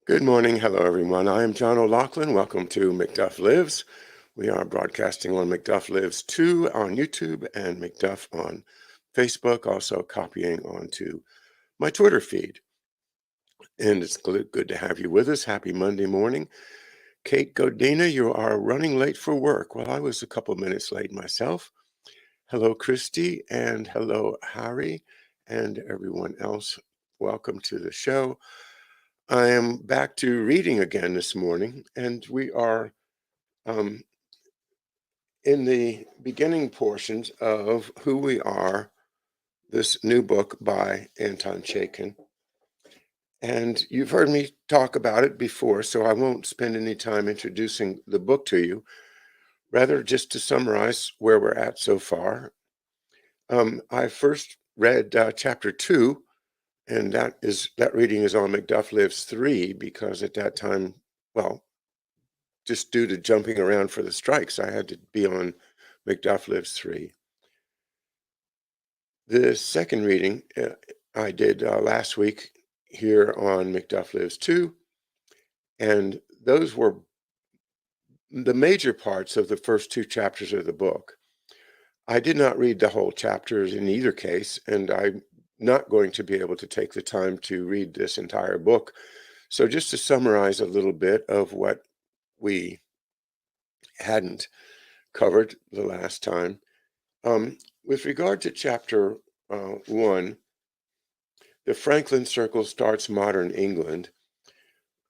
Good morning. Hello, everyone. I am John O'Loughlin. Welcome to McDuff Lives. We are broadcasting on McDuff Lives 2 on YouTube and McDuff on Facebook, also copying onto my Twitter feed. And it's good to have you with us. Happy Monday morning. Kate Godina, you are running late for work. Well, I was a couple minutes late myself. Hello, Christy, and hello, Harry, and everyone else. Welcome to the show. I am back to reading again this morning, and we are in the beginning portions of Who We Are, this new book by Anton Chaitkin. And you've heard me talk about it before, so I won't spend any time introducing the book to you. Rather, just to summarize where we're at so far. I first read chapter 2, and that reading is on McDuff Lives 3, because at that time, well, just due to jumping around for the strikes, I had to be on McDuff Lives 3. The second reading I did last week here on McDuff Lives 2, and those were the major parts of the first two chapters of the book. I did not read the whole chapters in either case, and I'm not going to be able to take the time to read this entire book. So just to summarize a little bit of what we hadn't covered the last time. With regard to chapter 1, the Franklin Circle starts modern England.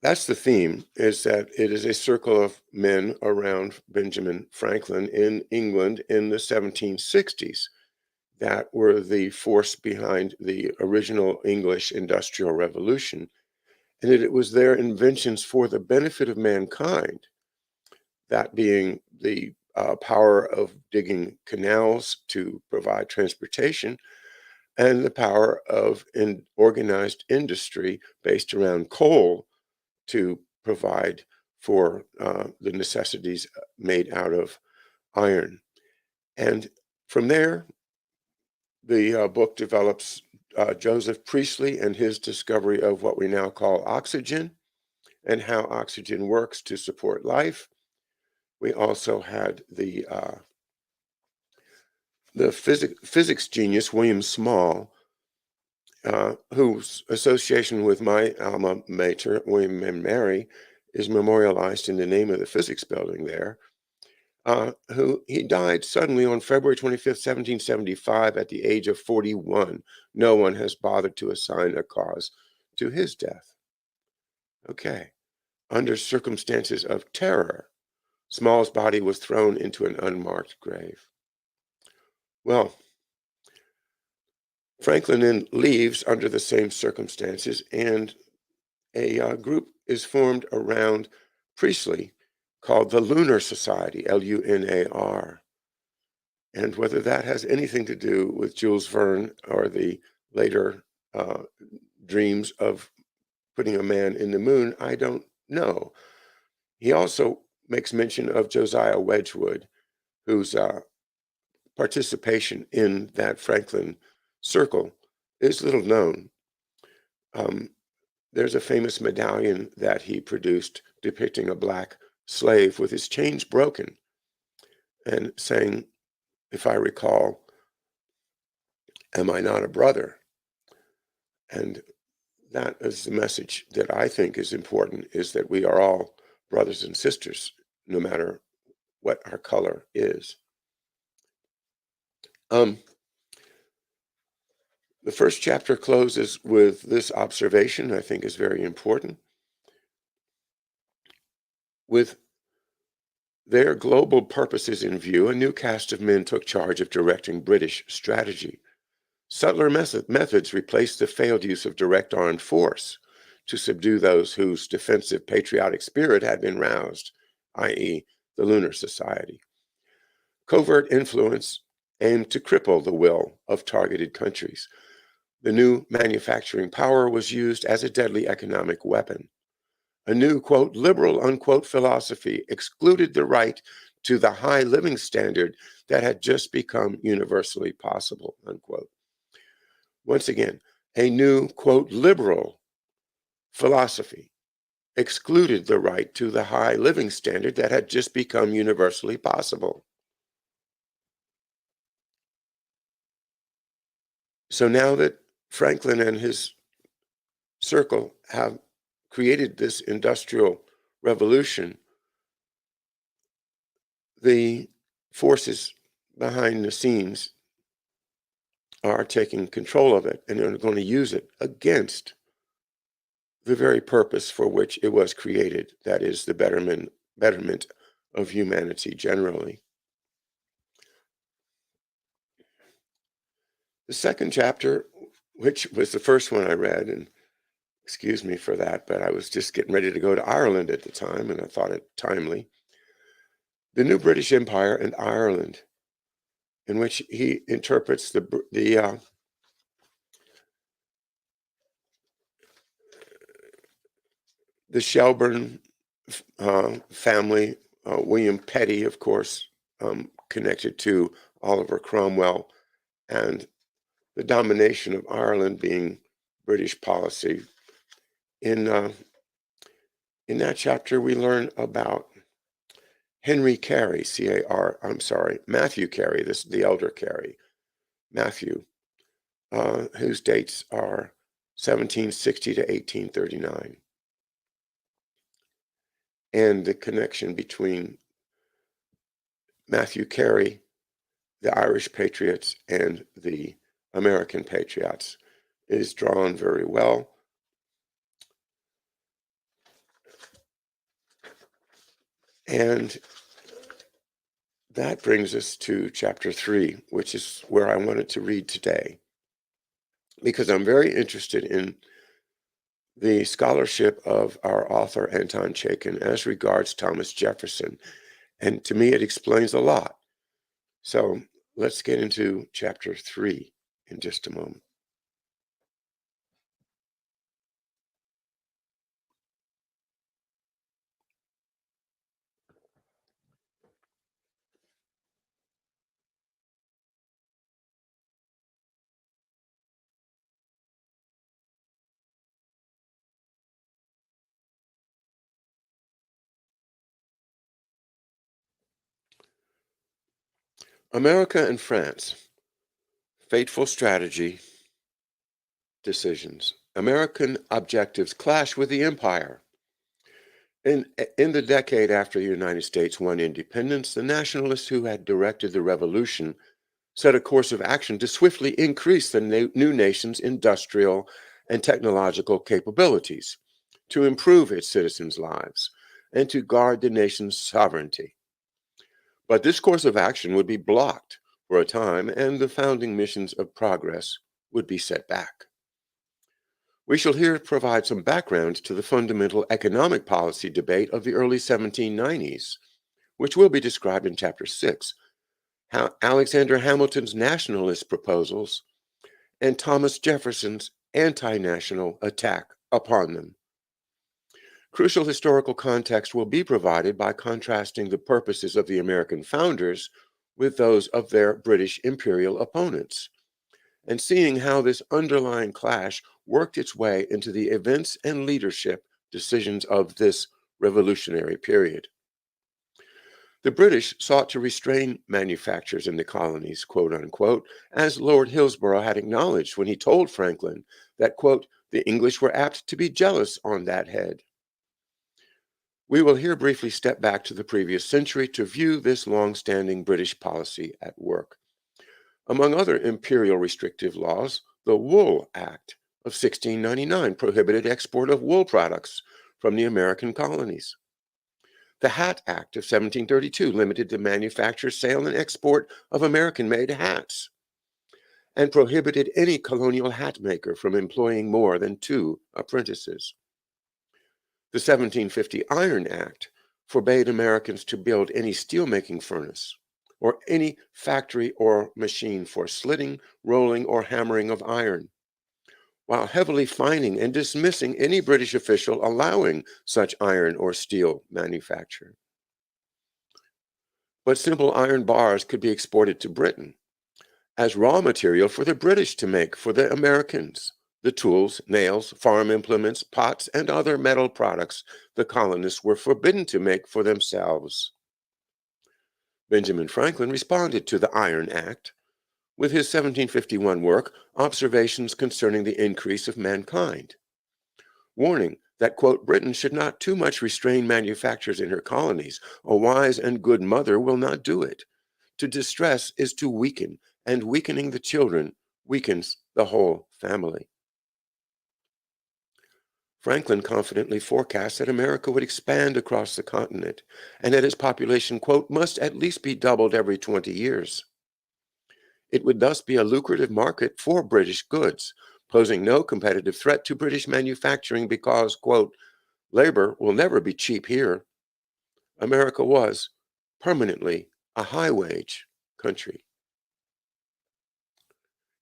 That's the theme, is that it is a circle of men around Benjamin Franklin in England in the 1760s that were the force behind the original English Industrial Revolution, and that it was their inventions for the benefit of mankind, that being the power of digging canals to provide transportation, and the power of an organized industry based around coal to provide for the necessities made out of iron. And from there, the book develops Joseph Priestley and his discovery of what we now call oxygen, and how oxygen works to support life. We also had the physics genius, William Small, whose association with my alma mater, William and Mary, is memorialized in the name of the physics building there. He died suddenly on February 25th, 1775, at the age of 41. No one has bothered to assign a cause to his death. Okay. Under circumstances of terror, Small's body was thrown into an unmarked grave. Well, Franklin then leaves under the same circumstances, and a group is formed around Priestley called the Lunar Society, Lunar. And whether that has anything to do with Jules Verne or the later dreams of putting a man in the moon, I don't know. He also makes mention of Josiah Wedgwood, whose participation in that Franklin circle is little known. There's a famous medallion that he produced depicting a black slave with his chains broken and saying, if I recall, "Am I not a brother?" And that is the message that I think is important, is that we are all brothers and sisters, no matter what our color is. The first chapter closes with this observation, I think is very important. With their global purposes in view, a new cast of men took charge of directing British strategy. Subtler methods replaced the failed use of direct armed force to subdue those whose defensive patriotic spirit had been roused, i.e., the Lunar Society. Covert influence aimed to cripple the will of targeted countries. The new manufacturing power was used as a deadly economic weapon. A new, quote, liberal, unquote, philosophy excluded the right to the high living standard that had just become universally possible, unquote. Once again, a new, quote, liberal philosophy excluded the right to the high living standard that had just become universally possible. So now that Franklin and his circle have created this industrial revolution, the forces behind the scenes are taking control of it, and they're going to use it against the very purpose for which it was created, that is the betterment of humanity generally. The second chapter, which was the first one I read, and excuse me for that, but I was just getting ready to go to Ireland at the time, and I thought it timely. The New British Empire and Ireland, in which he interprets the Shelburne family, William Petty, of course, connected to Oliver Cromwell, and the domination of Ireland being British policy. In that chapter, we learn about Henry Carey, Matthew Carey, the elder Carey, Matthew, whose dates are 1760 to 1839. And the connection between Matthew Carey, the Irish patriots, and the American patriots is drawn very well. And that brings us to chapter 3, which is where I wanted to read today, because I'm very interested in the scholarship of our author, Anton Chaitkin, as regards Thomas Jefferson. And to me, it explains a lot. So let's get into chapter 3 in just a moment. America and France, fateful strategy, decisions. American objectives clash with the empire. In the decade after the United States won independence, the nationalists who had directed the revolution set a course of action to swiftly increase the new nation's industrial and technological capabilities, to improve its citizens' lives, and to guard the nation's sovereignty. But this course of action would be blocked for a time, and the founding missions of progress would be set back. We shall here provide some background to the fundamental economic policy debate of the early 1790s, which will be described in Chapter 6, how Alexander Hamilton's nationalist proposals and Thomas Jefferson's anti-national attack upon them. Crucial historical context will be provided by contrasting the purposes of the American founders with those of their British imperial opponents, and seeing how this underlying clash worked its way into the events and leadership decisions of this revolutionary period. The British sought to restrain manufactures in the colonies, quote unquote, as Lord Hillsborough had acknowledged when he told Franklin that, quote, the English were apt to be jealous on that head. We will here briefly step back to the previous century to view this long-standing British policy at work. Among other imperial restrictive laws, the Wool Act of 1699 prohibited export of wool products from the American colonies. The Hat Act of 1732 limited the manufacture, sale, and export of American-made hats, and prohibited any colonial hat maker from employing more than 2 apprentices. The 1750 Iron Act forbade Americans to build any steelmaking furnace or any factory or machine for slitting, rolling, or hammering of iron, while heavily fining and dismissing any British official allowing such iron or steel manufacture. But simple iron bars could be exported to Britain as raw material for the British to make for the Americans, The tools, nails, farm implements, pots, and other metal products the colonists were forbidden to make for themselves. Benjamin Franklin responded to the Iron Act with his 1751 work, Observations Concerning the Increase of Mankind, warning that, quote, Britain should not too much restrain manufactures in her colonies. A wise and good mother will not do it. To distress is to weaken, and weakening the children weakens the whole family. Franklin confidently forecast that America would expand across the continent and that its population, quote, must at least be doubled every 20 years. It would thus be a lucrative market for British goods, posing no competitive threat to British manufacturing because, quote, labor will never be cheap here. America was permanently a high-wage country.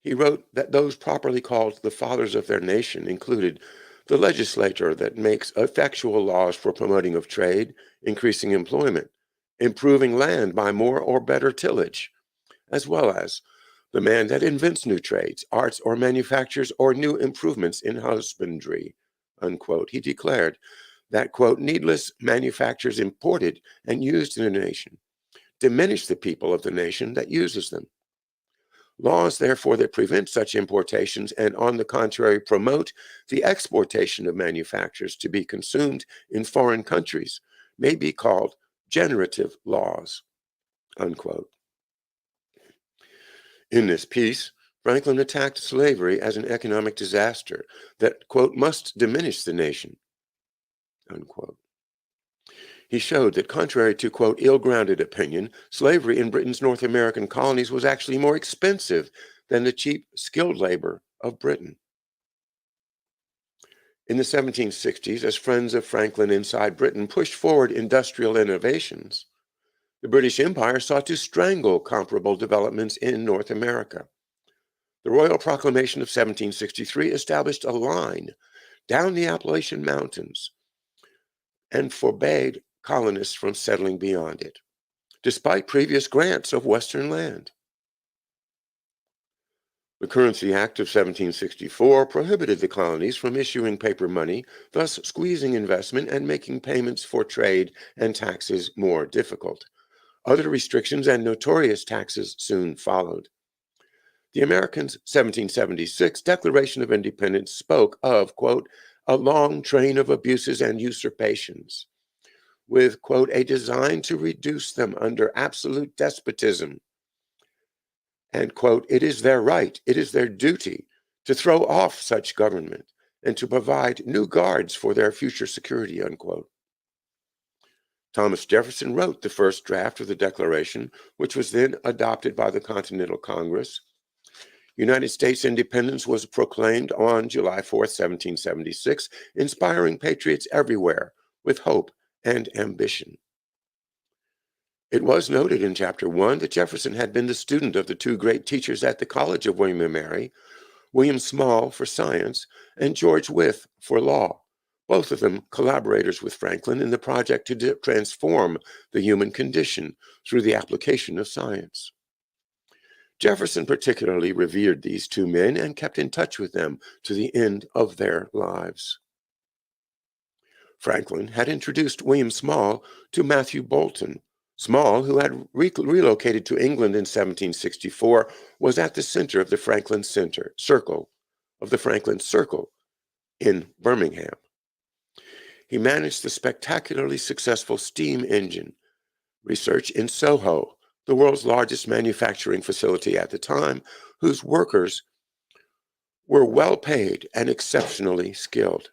He wrote that those properly called the fathers of their nation included the legislature that makes effectual laws for promoting of trade, increasing employment, improving land by more or better tillage, as well as the man that invents new trades, arts, or manufactures, or new improvements in husbandry, unquote. He declared that, quote, needless manufactures imported and used in a nation diminish the people of the nation that uses them. Laws, therefore, that prevent such importations and, on the contrary, promote the exportation of manufactures to be consumed in foreign countries may be called generative laws, unquote. In this piece, Franklin attacked slavery as an economic disaster that, quote, must diminish the nation, unquote. He showed that, contrary to, quote, ill-grounded opinion, slavery in Britain's North American colonies was actually more expensive than the cheap, skilled labor of Britain. In the 1760s, as friends of Franklin inside Britain pushed forward industrial innovations, the British Empire sought to strangle comparable developments in North America. The Royal Proclamation of 1763 established a line down the Appalachian Mountains and forbade colonists from settling beyond it, despite previous grants of Western land. The Currency Act of 1764 prohibited the colonies from issuing paper money, thus squeezing investment and making payments for trade and taxes more difficult. Other restrictions and notorious taxes soon followed. The Americans' 1776 Declaration of Independence spoke of, quote, a long train of abuses and usurpations, with, quote, a design to reduce them under absolute despotism. And, quote, it is their right, it is their duty to throw off such government and to provide new guards for their future security, unquote. Thomas Jefferson wrote the first draft of the Declaration, which was then adopted by the Continental Congress. United States independence was proclaimed on July 4th, 1776, inspiring patriots everywhere with hope and ambition. It was noted in Chapter 1 that Jefferson had been the student of the two great teachers at the College of William and Mary, William Small for science and George Wythe for law, both of them collaborators with Franklin in the project to transform the human condition through the application of science. Jefferson particularly revered these two men and kept in touch with them to the end of their lives. Franklin had introduced William Small to Matthew Boulton. Small, who had relocated to England in 1764, was at the center of the Franklin Circle in Birmingham. He managed the spectacularly successful steam engine research in Soho, the world's largest manufacturing facility at the time, whose workers were well paid and exceptionally skilled.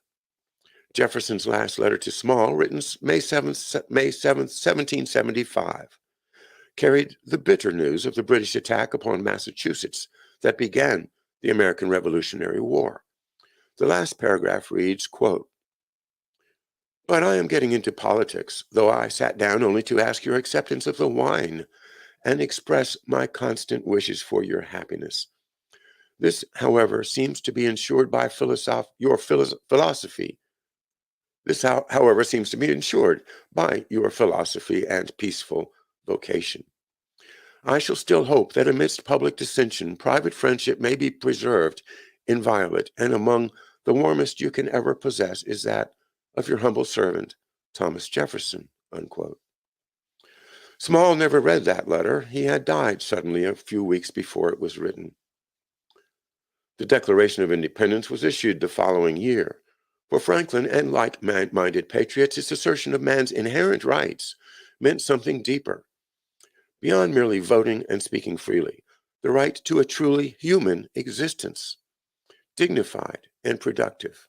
Jefferson's last letter to Small, written May 7th, 1775, carried the bitter news of the British attack upon Massachusetts that began the American Revolutionary War. The last paragraph reads, quote, but I am getting into politics, though I sat down only to ask your acceptance of the wine and express my constant wishes for your happiness. This, however, seems to be ensured by your philosophy. This, however, seems to be ensured by your philosophy and peaceful vocation. I shall still hope that amidst public dissension, private friendship may be preserved inviolate, and among the warmest you can ever possess is that of your humble servant, Thomas Jefferson, unquote. Small never read that letter. He had died suddenly a few weeks before it was written. The Declaration of Independence was issued the following year. For Franklin and like-minded patriots, its assertion of man's inherent rights meant something deeper. Beyond merely voting and speaking freely, the right to a truly human existence, dignified and productive.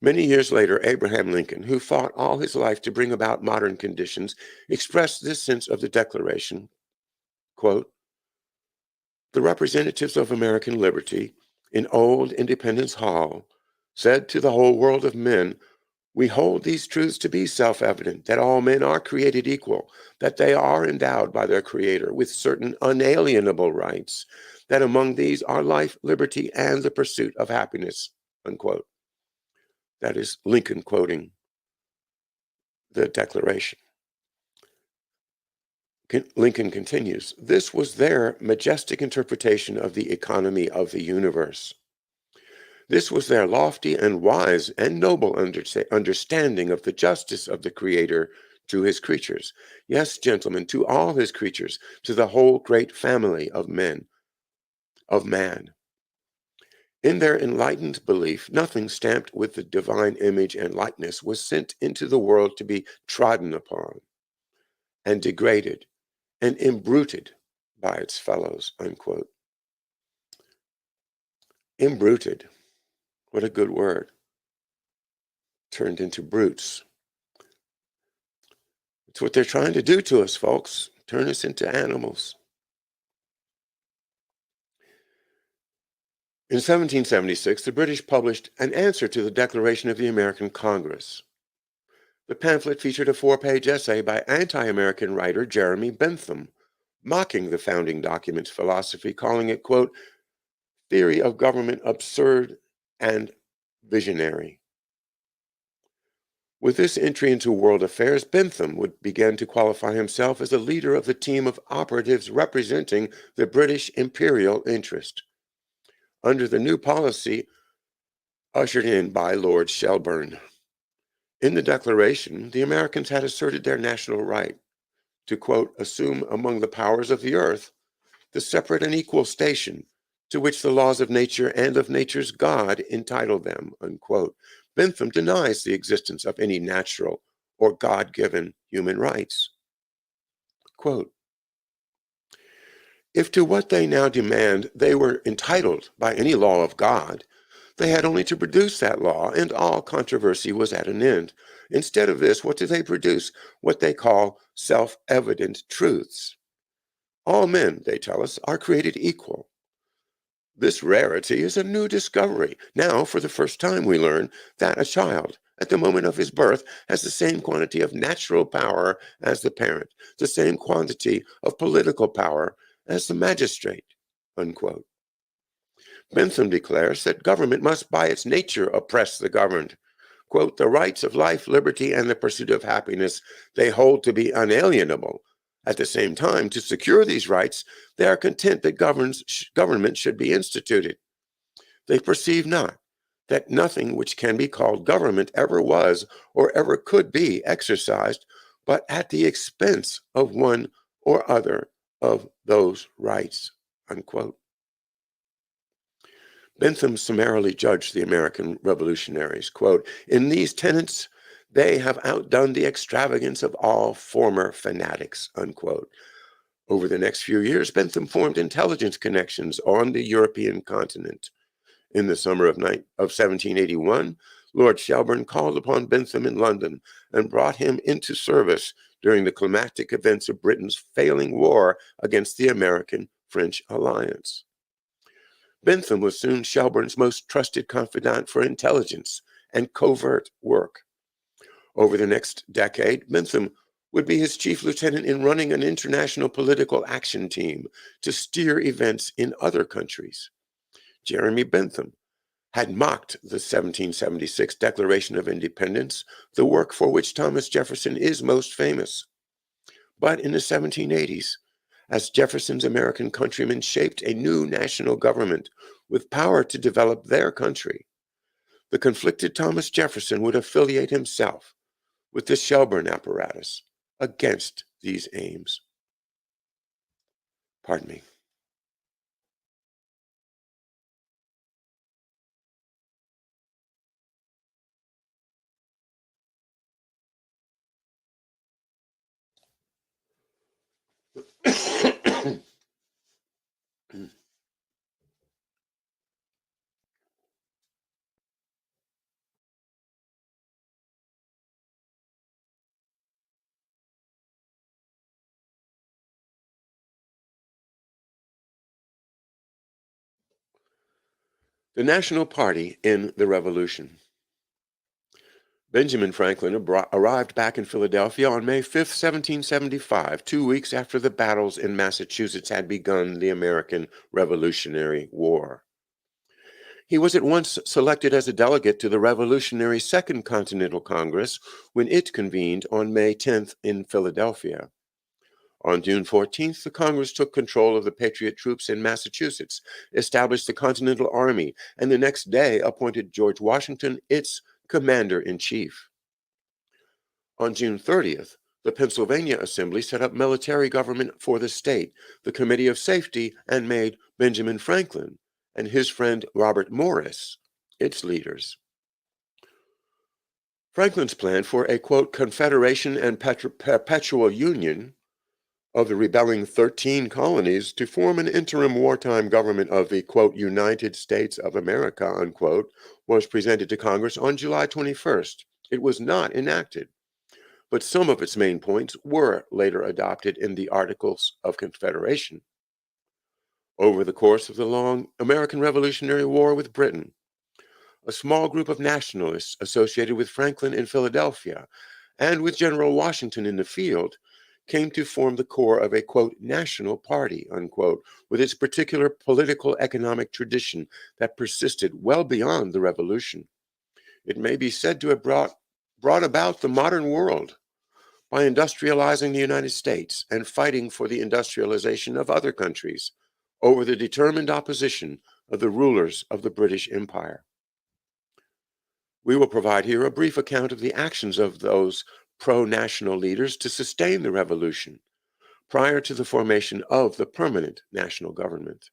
Many years later, Abraham Lincoln, who fought all his life to bring about modern conditions, expressed this sense of the Declaration, quote, "The representatives of American liberty in old Independence Hall said to the whole world of men, we hold these truths to be self-evident, that all men are created equal, that they are endowed by their Creator with certain unalienable rights, that among these are life, liberty, and the pursuit of happiness," unquote. That is Lincoln quoting the Declaration. Lincoln continues, "This was their majestic interpretation of the economy of the universe. This was their lofty and wise and noble understanding of the justice of the Creator to his creatures. Yes, gentlemen, to all his creatures, to the whole great family of men, of man. In their enlightened belief, nothing stamped with the divine image and likeness was sent into the world to be trodden upon and degraded and imbruted by its fellows," unquote. Imbruted, what a good word. Turned into brutes. It's what they're trying to do to us, folks. Turn us into animals. In 1776, the British published an answer to the Declaration of the American Congress. The pamphlet featured a 4-page essay by anti-American writer Jeremy Bentham, mocking the founding document's philosophy, calling it, quote, "theory of government absurd and visionary." With this entry into world affairs, Bentham would begin to qualify himself as a leader of the team of operatives representing the British imperial interest under the new policy ushered in by Lord Shelburne. In the Declaration, the Americans had asserted their national right to, quote, "assume among the powers of the earth the separate and equal station to which the laws of nature and of nature's God entitle them," unquote. Bentham denies the existence of any natural or God-given human rights. Quote, "If to what they now demand they were entitled by any law of God, they had only to produce that law, and all controversy was at an end. Instead of this, what do they produce? What they call self-evident truths. All men, they tell us, are created equal. This rarity is a new discovery. Now, for the first time, we learn that a child, at the moment of his birth, has the same quantity of natural power as the parent, the same quantity of political power as the magistrate," unquote. Bentham declares that government must by its nature oppress the governed. Quote, "the rights of life, liberty, and the pursuit of happiness they hold to be unalienable. At the same time, to secure these rights, they are content that government should be instituted. They perceive not that nothing which can be called government ever was or ever could be exercised but at the expense of one or other of those rights," unquote. Bentham summarily judged the American revolutionaries, quote, "in these tenets, they have outdone the extravagance of all former fanatics," unquote. Over the next few years, Bentham formed intelligence connections on the European continent. In the summer of 1781, Lord Shelburne called upon Bentham in London and brought him into service during the climactic events of Britain's failing war against the American-French alliance. Bentham was soon Shelburne's most trusted confidant for intelligence and covert work. Over the next decade, Bentham would be his chief lieutenant in running an international political action team to steer events in other countries. Jeremy Bentham had mocked the 1776 Declaration of Independence, the work for which Thomas Jefferson is most famous. But in the 1780s, as Jefferson's American countrymen shaped a new national government with power to develop their country. The conflicted Thomas Jefferson would affiliate himself with the Shelburne apparatus against these aims. Pardon me. The National Party in the Revolution. Benjamin Franklin arrived back in Philadelphia on May 5, 1775, 2 weeks after the battles in Massachusetts had begun the American Revolutionary War. He was at once selected as a delegate to the Revolutionary Second Continental Congress when it convened on May 10th in Philadelphia. On June 14th, the Congress took control of the patriot troops in Massachusetts, established the Continental Army, and the next day appointed George Washington its commander-in-chief. On June 30th, the Pennsylvania Assembly set up military government for the state, the Committee of Safety, and made Benjamin Franklin and his friend Robert Morris its leaders. Franklin's plan for a, quote, confederation and perpetual union of the rebelling 13 colonies to form an interim wartime government of the, quote, United States of America, unquote, was presented to Congress on July 21st. It was not enacted, but some of its main points were later adopted in the Articles of Confederation. Over the course of the long American Revolutionary War with Britain, a small group of nationalists associated with Franklin in Philadelphia and with General Washington in the field came to form the core of a, quote, national party, unquote, with its particular political economic tradition that persisted well beyond the Revolution. It may be said to have brought about the modern world by industrializing the United States and fighting for the industrialization of other countries over the determined opposition of the rulers of the British Empire. We will provide here a brief account of the actions of those pro-national leaders to sustain the revolution prior to the formation of the permanent national government.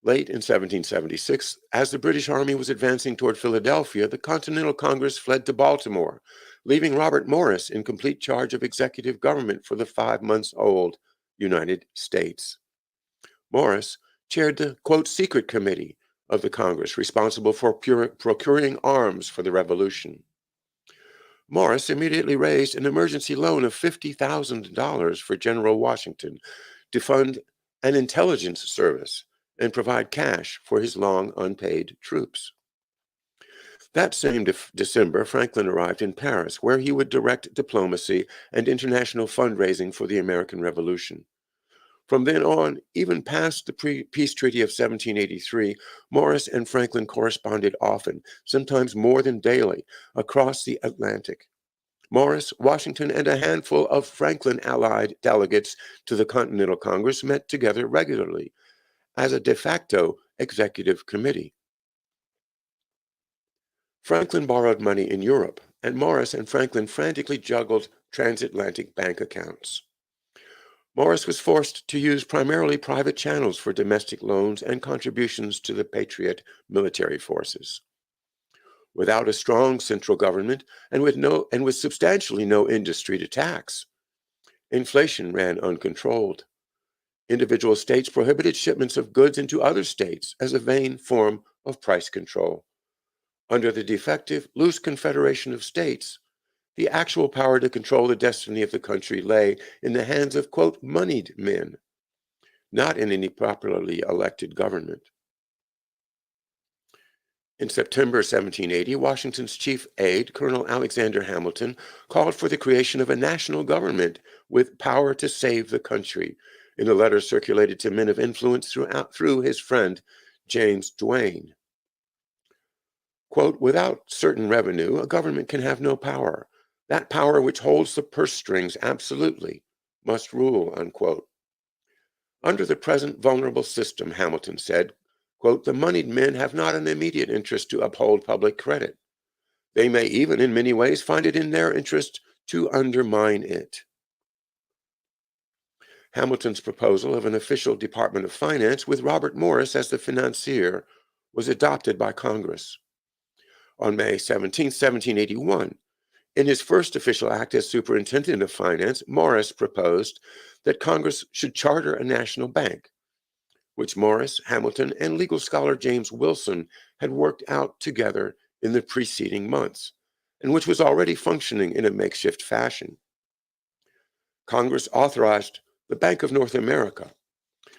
Late in 1776, as the British Army was advancing toward Philadelphia, the Continental Congress fled to Baltimore, leaving Robert Morris in complete charge of executive government for the 5-month-old United States. Morris chaired the, quote, secret committee of the Congress responsible for procuring arms for the revolution. Morris immediately raised an emergency loan of $50,000 for General Washington to fund an intelligence service and provide cash for his long unpaid troops. That same December, Franklin arrived in Paris, where he would direct diplomacy and international fundraising for the American Revolution. From then on, even past the peace treaty of 1783, Morris and Franklin corresponded often, sometimes more than daily, across the Atlantic. Morris, Washington, and a handful of Franklin-allied delegates to the Continental Congress met together regularly as a de facto executive committee. Franklin borrowed money in Europe, and Morris and Franklin frantically juggled transatlantic bank accounts. Morris was forced to use primarily private channels for domestic loans and contributions to the patriot military forces. Without a strong central government and with substantially no industry to tax, inflation ran uncontrolled. Individual states prohibited shipments of goods into other states as a vain form of price control. Under the defective, loose confederation of states, the actual power to control the destiny of the country lay in the hands of, quote, moneyed men, not in any properly elected government. In September 1780, Washington's chief aide, Colonel Alexander Hamilton, called for the creation of a national government with power to save the country, in a letter circulated to men of influence through his friend, James Duane. Quote, without certain revenue, a government can have no power. That power which holds the purse strings absolutely must rule, unquote. Under the present vulnerable system, Hamilton said, quote, the moneyed men have not an immediate interest to uphold public credit. They may even in many ways find it in their interest to undermine it. Hamilton's proposal of an official Department of Finance with Robert Morris as the financier was adopted by Congress. On May 17, 1781, in his first official act as Superintendent of Finance, Morris proposed that Congress should charter a national bank, which Morris, Hamilton, and legal scholar James Wilson had worked out together in the preceding months, and which was already functioning in a makeshift fashion. Congress authorized the Bank of North America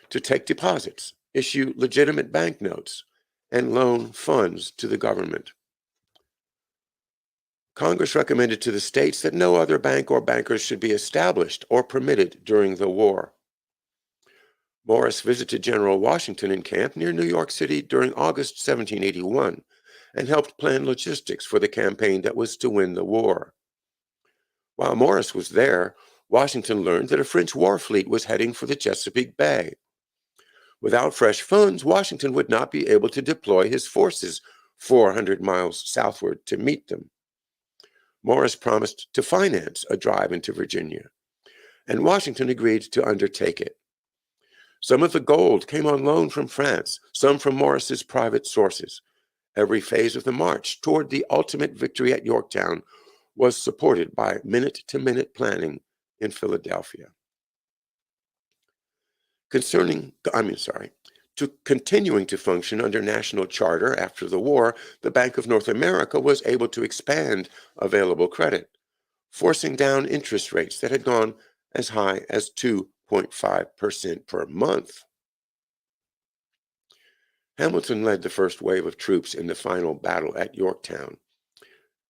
to take deposits, issue legitimate banknotes, and loan funds to the government. Congress recommended to the states that no other bank or bankers should be established or permitted during the war. Morris visited General Washington in camp near New York City during August 1781 and helped plan logistics for the campaign that was to win the war. While Morris was there, Washington learned that a French war fleet was heading for the Chesapeake Bay. Without fresh funds, Washington would not be able to deploy his forces 400 miles southward to meet them. Morris promised to finance a drive into Virginia, and Washington agreed to undertake it. Some of the gold came on loan from France, some from Morris's private sources. Every phase of the march toward the ultimate victory at Yorktown was supported by minute-to-minute planning in Philadelphia. Continuing to function under national charter after the war, the Bank of North America was able to expand available credit, forcing down interest rates that had gone as high as 2.5% per month. Hamilton led the first wave of troops in the final battle at Yorktown.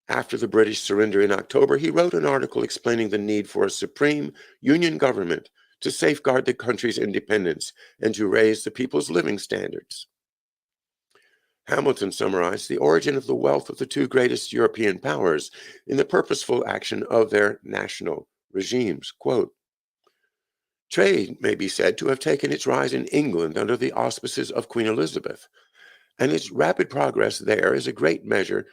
After the British surrender in October, he wrote an article explaining the need for a supreme Union government to safeguard the country's independence and to raise the people's living standards. Hamilton summarized the origin of the wealth of the two greatest European powers in the purposeful action of their national regimes. Quote, trade may be said to have taken its rise in England under the auspices of Queen Elizabeth, and its rapid progress there is in great measure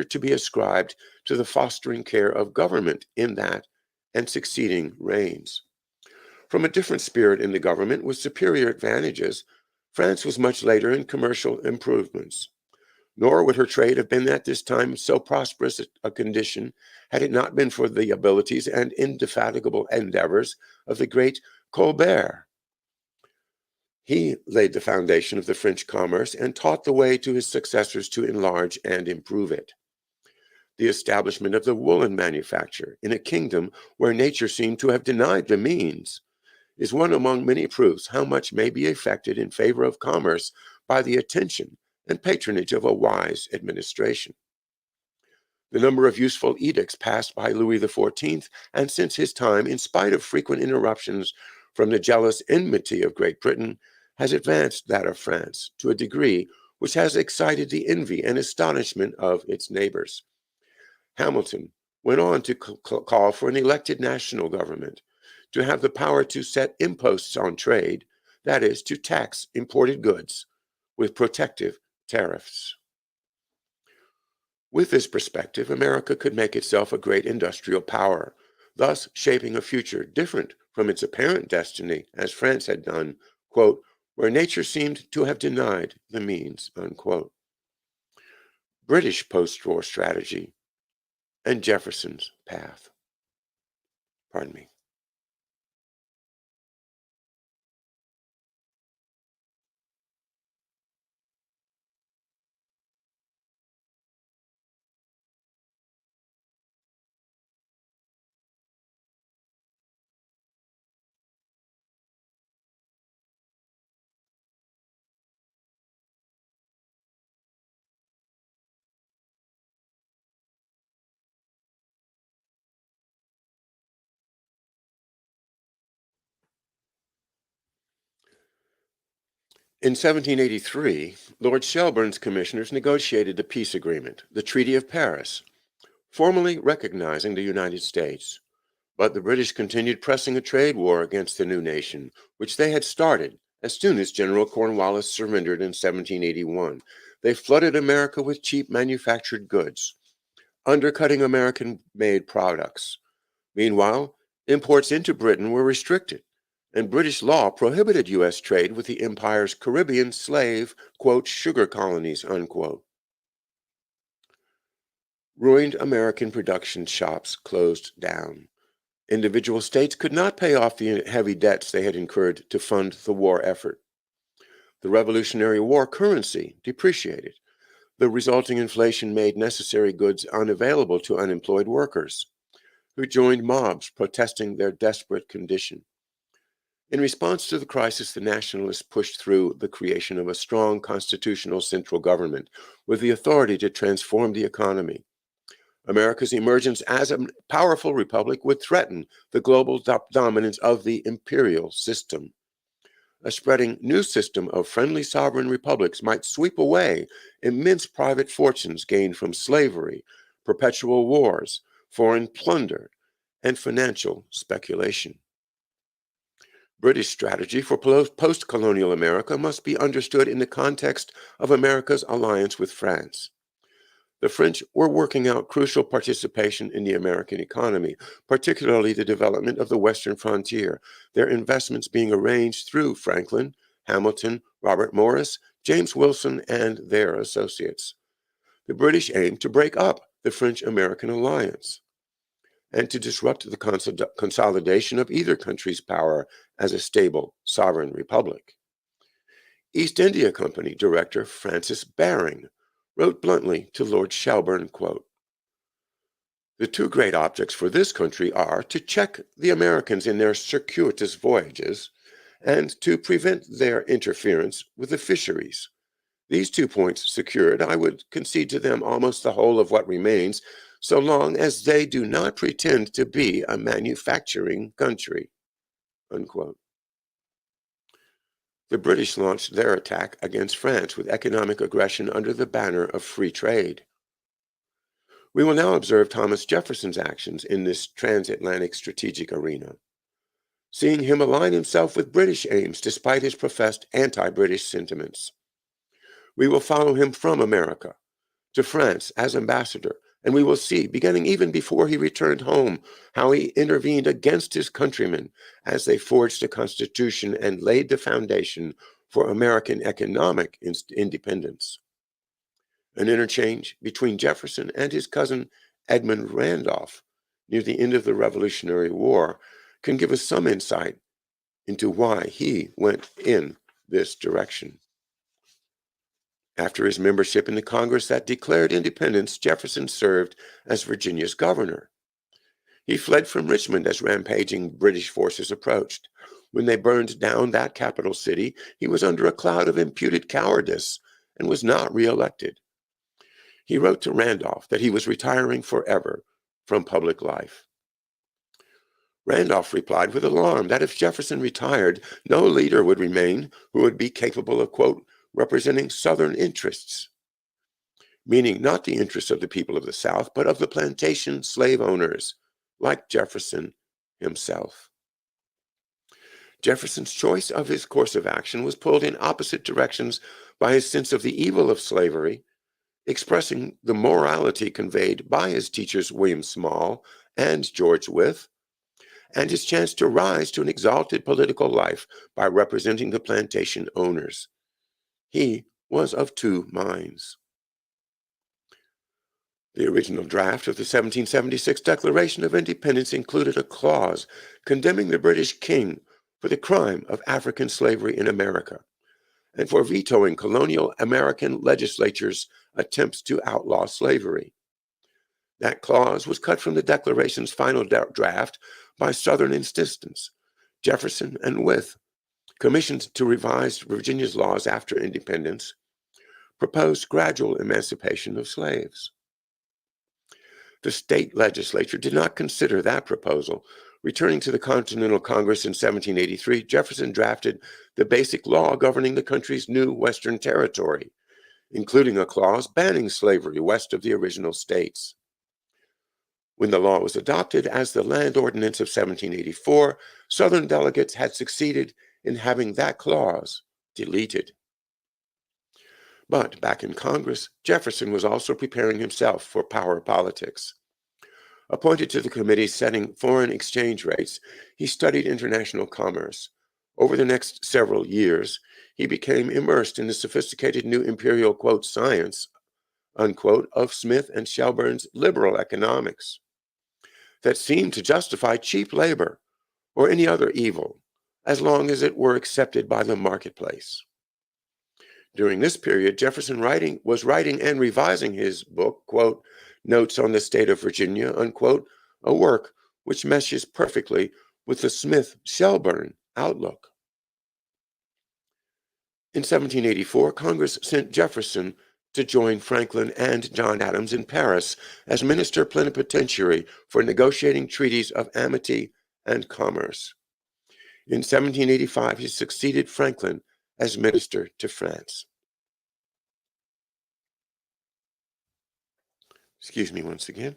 to be ascribed to the fostering care of government in that and succeeding reigns. From a different spirit in the government with superior advantages, France was much later in commercial improvements. Nor would her trade have been at this time so prosperous a condition had it not been for the abilities and indefatigable endeavors of the great Colbert. He laid the foundation of the French commerce and taught the way to his successors to enlarge and improve it. The establishment of the woolen manufacture in a kingdom where nature seemed to have denied the means is one among many proofs how much may be effected in favor of commerce by the attention and patronage of a wise administration. The number of useful edicts passed by Louis XIV and since his time, in spite of frequent interruptions from the jealous enmity of Great Britain, has advanced that of France to a degree which has excited the envy and astonishment of its neighbors. Hamilton went on to call for an elected national government, to have the power to set imposts on trade, that is, to tax imported goods with protective tariffs. With this perspective, America could make itself a great industrial power, thus shaping a future different from its apparent destiny, as France had done, quote, where nature seemed to have denied the means, unquote. British post-war strategy and Jefferson's path. Pardon me. In 1783, Lord Shelburne's commissioners negotiated a peace agreement, the Treaty of Paris, formally recognizing the United States, But the British continued pressing a trade war against the new nation, which they had started as soon as General Cornwallis surrendered in 1781. They flooded America with cheap manufactured goods, undercutting American-made products. Meanwhile, imports into Britain were restricted, and British law prohibited U.S. trade with the empire's Caribbean slave, quote, sugar colonies, unquote. Ruined American production shops closed down. Individual states could not pay off the heavy debts they had incurred to fund the war effort. The Revolutionary War currency depreciated. The resulting inflation made necessary goods unavailable to unemployed workers, who joined mobs protesting their desperate condition. In response to the crisis, the nationalists pushed through the creation of a strong constitutional central government with the authority to transform the economy. America's emergence as a powerful republic would threaten the global dominance of the imperial system. A spreading new system of friendly sovereign republics might sweep away immense private fortunes gained from slavery, perpetual wars, foreign plunder, and financial speculation. British strategy for post-colonial America must be understood in the context of America's alliance with France. The French were working out crucial participation in the American economy, particularly the development of the western frontier, their investments being arranged through Franklin, Hamilton, Robert Morris, James Wilson, and their associates. The British aimed to break up the French-American alliance and to disrupt the consolidation of either country's power as a stable, sovereign republic. East India Company Director Francis Baring wrote bluntly to Lord Shelburne, quote, "The two great objects for this country are to check the Americans in their circuitous voyages and to prevent their interference with the fisheries. These 2 points secured, I would concede to them almost the whole of what remains, so long as they do not pretend to be a manufacturing country," unquote. The British launched their attack against France with economic aggression under the banner of free trade. We will now observe Thomas Jefferson's actions in this transatlantic strategic arena, seeing him align himself with British aims despite his professed anti-British sentiments. We will follow him from America to France as ambassador, and we will see, beginning even before he returned home, how he intervened against his countrymen as they forged a constitution and laid the foundation for American economic independence. An interchange between Jefferson and his cousin Edmund Randolph near the end of the Revolutionary War can give us some insight into why he went in this direction. After his membership in the Congress that declared independence, Jefferson served as Virginia's governor. He fled from Richmond as rampaging British forces approached. When they burned down that capital city, he was under a cloud of imputed cowardice and was not reelected. He wrote to Randolph that he was retiring forever from public life. Randolph replied with alarm that if Jefferson retired, no leader would remain who would be capable of, quote, representing Southern interests, meaning not the interests of the people of the South, but of the plantation slave owners, like Jefferson himself. Jefferson's choice of his course of action was pulled in opposite directions by his sense of the evil of slavery, expressing the morality conveyed by his teachers William Small and George Wythe, and his chance to rise to an exalted political life by representing the plantation owners. He was of two minds. The original draft of the 1776 Declaration of Independence included a clause condemning the British king for the crime of African slavery in America and for vetoing colonial American legislatures' attempts to outlaw slavery. That clause was cut from the Declaration's final draft by Southern insistence. Jefferson and Wythe, commissioned to revise Virginia's laws after independence, proposed gradual emancipation of slaves. The state legislature did not consider that proposal. Returning to the Continental Congress in 1783, Jefferson drafted the basic law governing the country's new Western territory, including a clause banning slavery west of the original states. When the law was adopted as the Land Ordinance of 1784, Southern delegates had succeeded in having that clause deleted. But back in Congress, Jefferson was also preparing himself for power politics. Appointed to the committee setting foreign exchange rates, he studied international commerce. Over the next several years, he became immersed in the sophisticated new imperial, quote, science, unquote, of Smith and Shelburne's liberal economics that seemed to justify cheap labor or any other evil, as long as it were accepted by the marketplace. During this period, Jefferson was writing and revising his book, quote, Notes on the State of Virginia, unquote, a work which meshes perfectly with the Smith-Shelburne outlook. In 1784, Congress sent Jefferson to join Franklin and John Adams in Paris as minister plenipotentiary for negotiating treaties of amity and commerce. In 1785, he succeeded Franklin as minister to France. Excuse me once again.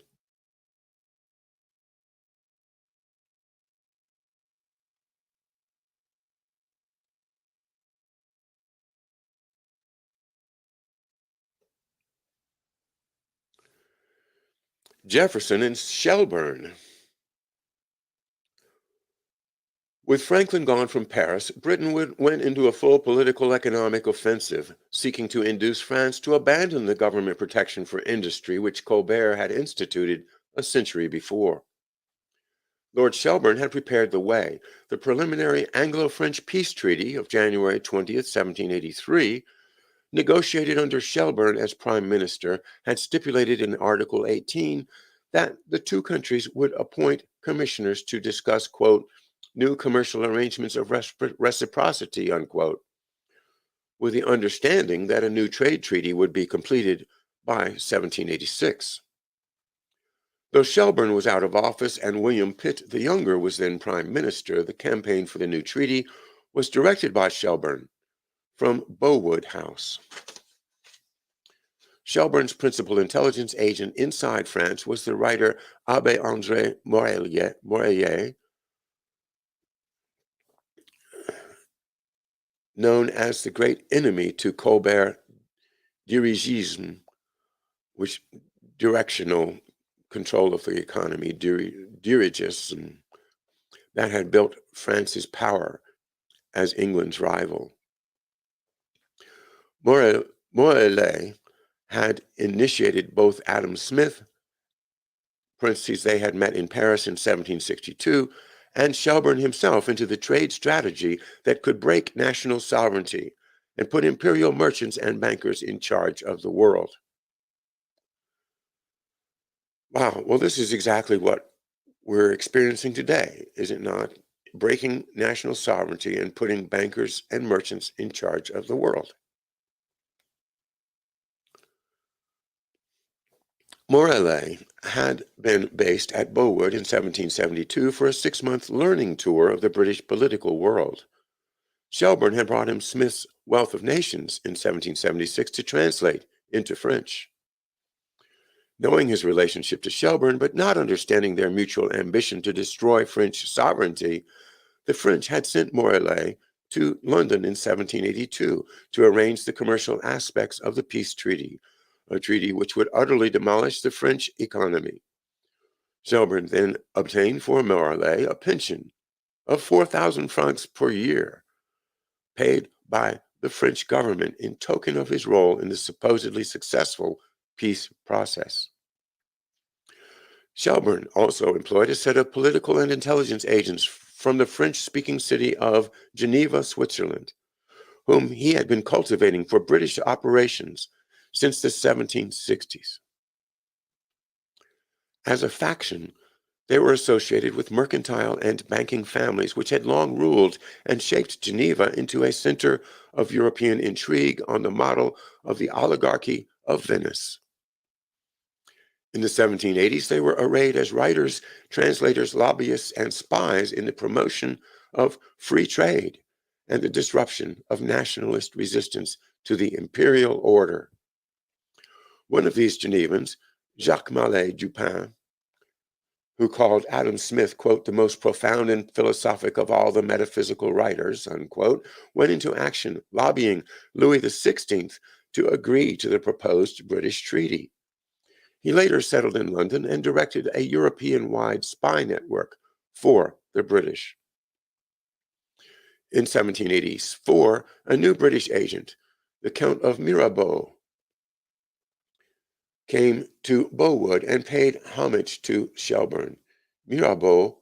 Jefferson and Shelburne. With Franklin gone from Paris, Britain went into a full political economic offensive, seeking to induce France to abandon the government protection for industry which Colbert had instituted a century before. Lord Shelburne had prepared the way. The preliminary Anglo-French peace treaty of January 20th, 1783, negotiated under Shelburne as prime minister, had stipulated in Article 18 that the two countries would appoint commissioners to discuss, quote, new commercial arrangements of reciprocity, unquote, with the understanding that a new trade treaty would be completed by 1786. Though Shelburne was out of office and William Pitt the Younger was then prime minister, the campaign for the new treaty was directed by Shelburne from Beauwood House. Shelburne's principal intelligence agent inside France was the writer Abbé André Morellier, known as the great enemy to Colbert dirigisme, which directional control of the economy, dirigism, that had built France's power as England's rival. Morellet had initiated both Adam Smith, parentheses, they had met in Paris in 1762, and Shelburne himself into the trade strategy that could break national sovereignty and put imperial merchants and bankers in charge of the world. Wow, well, this is exactly what we're experiencing today, is it not? Breaking national sovereignty and putting bankers and merchants in charge of the world. Morellet had been based at Beauwood in 1772 for a 6-month learning tour of the British political world. Shelburne had brought him Smith's Wealth of Nations in 1776 to translate into French. Knowing his relationship to Shelburne, but not understanding their mutual ambition to destroy French sovereignty, the French had sent Morellet to London in 1782 to arrange the commercial aspects of the peace treaty, a treaty which would utterly demolish the French economy. Shelburne then obtained for Morellet a pension of 4,000 francs per year, paid by the French government in token of his role in the supposedly successful peace process. Shelburne also employed a set of political and intelligence agents from the French-speaking city of Geneva, Switzerland, whom he had been cultivating for British operations since the 1760s. As a faction, they were associated with mercantile and banking families which had long ruled and shaped Geneva into a center of European intrigue on the model of the oligarchy of Venice. In the 1780s, they were arrayed as writers, translators, lobbyists, and spies in the promotion of free trade and the disruption of nationalist resistance to the imperial order. One of these Genevans, Jacques Mallet Dupin, who called Adam Smith, quote, the most profound and philosophic of all the metaphysical writers, unquote, went into action, lobbying Louis XVI to agree to the proposed British treaty. He later settled in London and directed a European-wide spy network for the British. In 1784, a new British agent, the Count of Mirabeau, came to Beauwood and paid homage to Shelburne. Mirabeau,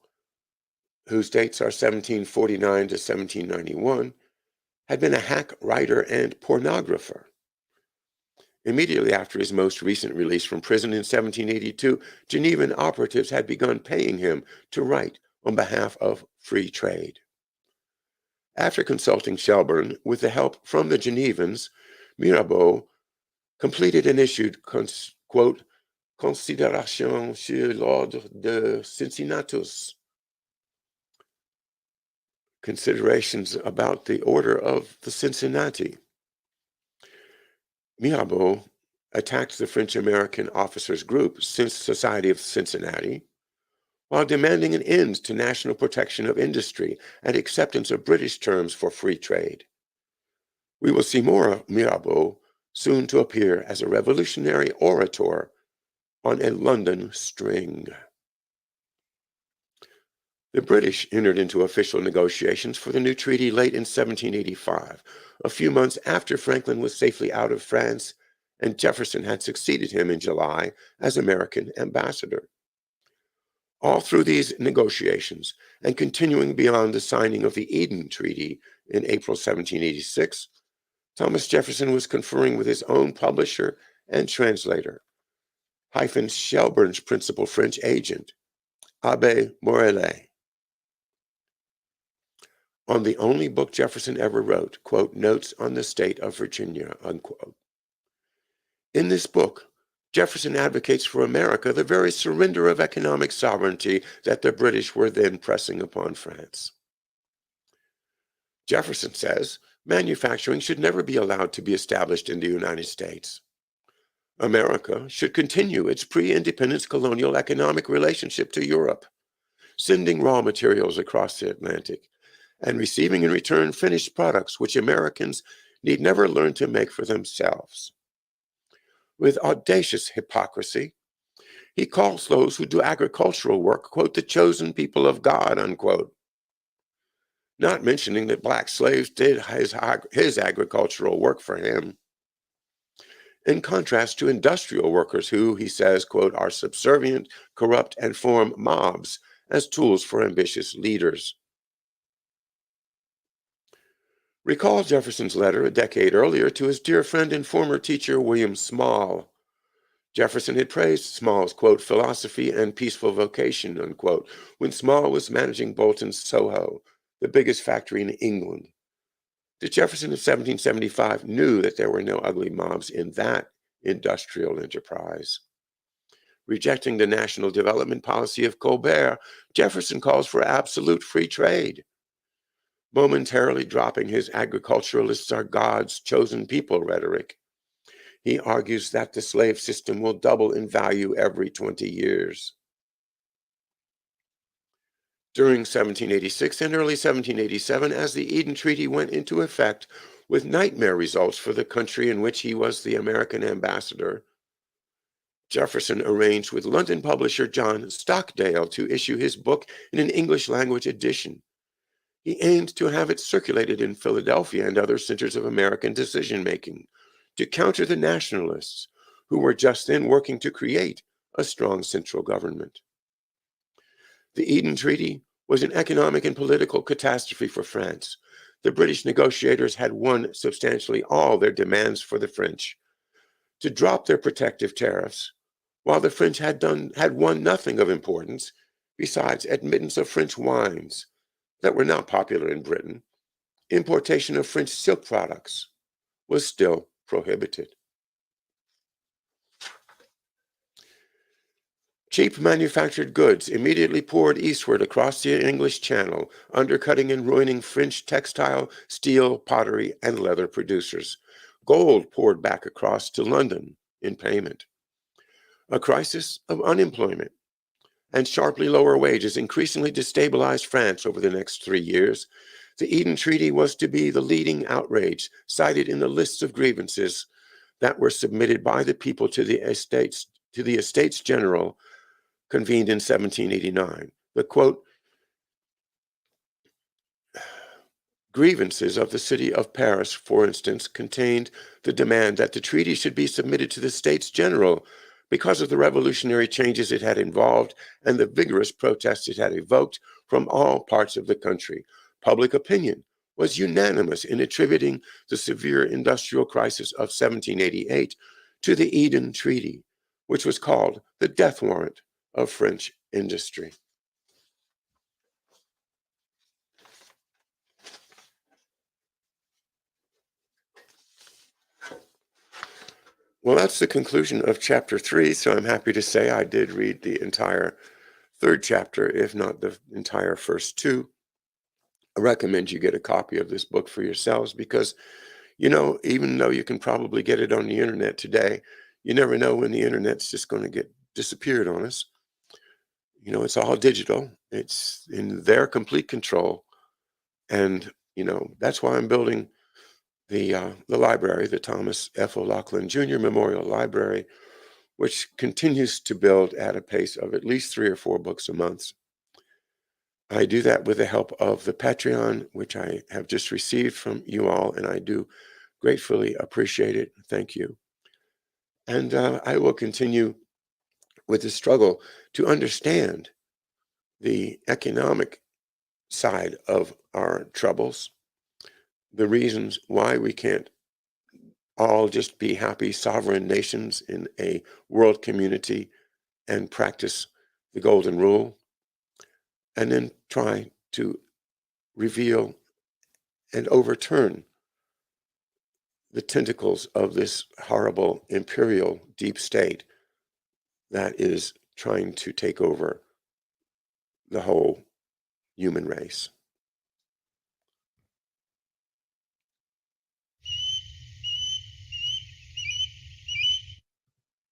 whose dates are 1749 to 1791, had been a hack writer and pornographer. Immediately after his most recent release from prison in 1782, Genevan operatives had begun paying him to write on behalf of free trade. After consulting Shelburne with the help from the Genevans, Mirabeau completed and issued, quote, Considérations sur l'ordre de Cincinnatus, considerations about the order of the Cincinnati. Mirabeau attacked the French-American officers' group, Society of Cincinnati, while demanding an end to national protection of industry and acceptance of British terms for free trade. We will see more of Mirabeau soon to appear as a revolutionary orator on a London string. The British entered into official negotiations for the new treaty late in 1785, a few months after Franklin was safely out of France and Jefferson had succeeded him in July as American ambassador. All through these negotiations, and continuing beyond the signing of the Eden Treaty in April 1786, Thomas Jefferson was conferring with his own publisher and translator, Shelburne's principal French agent, Abbé Morellet, on the only book Jefferson ever wrote, quote, Notes on the State of Virginia, unquote. In this book, Jefferson advocates for America the very surrender of economic sovereignty that the British were then pressing upon France. Jefferson says manufacturing should never be allowed to be established in the United States. America should continue its pre-independence colonial economic relationship to Europe, sending raw materials across the Atlantic and receiving in return finished products which Americans need never learn to make for themselves. With audacious hypocrisy, he calls those who do agricultural work, quote, the chosen people of God, unquote, not mentioning that black slaves did his agricultural work for him. In contrast to industrial workers who, he says, quote, are subservient, corrupt, and form mobs as tools for ambitious leaders. Recall Jefferson's letter a decade earlier to his dear friend and former teacher, William Small. Jefferson had praised Small's, quote, philosophy and peaceful vocation, unquote, when Small was managing Bolton's Soho, the biggest factory in England. The Jefferson of 1775 knew that there were no ugly mobs in that industrial enterprise. Rejecting the national development policy of Colbert, Jefferson calls for absolute free trade. Momentarily dropping his agriculturalists are God's chosen people rhetoric, he argues that the slave system will double in value every 20 years. During 1786 and early 1787, as the Eden Treaty went into effect with nightmare results for the country in which he was the American ambassador, Jefferson arranged with London publisher John Stockdale to issue his book in an English-language edition. He aimed to have it circulated in Philadelphia and other centers of American decision-making to counter the nationalists who were just then working to create a strong central government. The Eden Treaty was an economic and political catastrophe for France. The British negotiators had won substantially all their demands for the French to drop their protective tariffs, while the French had won nothing of importance besides admittance of French wines that were not popular in Britain. Importation of French silk products was still prohibited. Cheap manufactured goods immediately poured eastward across the English Channel, undercutting and ruining French textile, steel, pottery, and leather producers. Gold poured back across to London in payment. A crisis of unemployment and sharply lower wages increasingly destabilized France over the next 3 years. The Eden Treaty was to be the leading outrage cited in the lists of grievances that were submitted by the people to the Estates General convened in 1789. The quote, grievances of the city of Paris, for instance, contained the demand that the treaty should be submitted to the States General because of the revolutionary changes it had involved and the vigorous protests it had evoked from all parts of the country. Public opinion was unanimous in attributing the severe industrial crisis of 1788 to the Eden Treaty, which was called the death warrant of French industry. Well, that's the conclusion of chapter 3, so I'm happy to say I did read the entire third chapter, if not the entire first two. I recommend you get a copy of this book for yourselves because, even though you can probably get it on the internet today, you never know when the internet's just going to get disappeared on us. It's all digital. It's in their complete control. And, that's why I'm building the library, the Thomas F. O'Loughlin Jr. Memorial Library, which continues to build at a pace of at least 3 or 4 books a month. I do that with the help of the Patreon, which I have just received from you all, and I do gratefully appreciate it. Thank you. And I will continue with the struggle to understand the economic side of our troubles, the reasons why we can't all just be happy sovereign nations in a world community and practice the golden rule, and then try to reveal and overturn the tentacles of this horrible imperial deep state that is trying to take over the whole human race.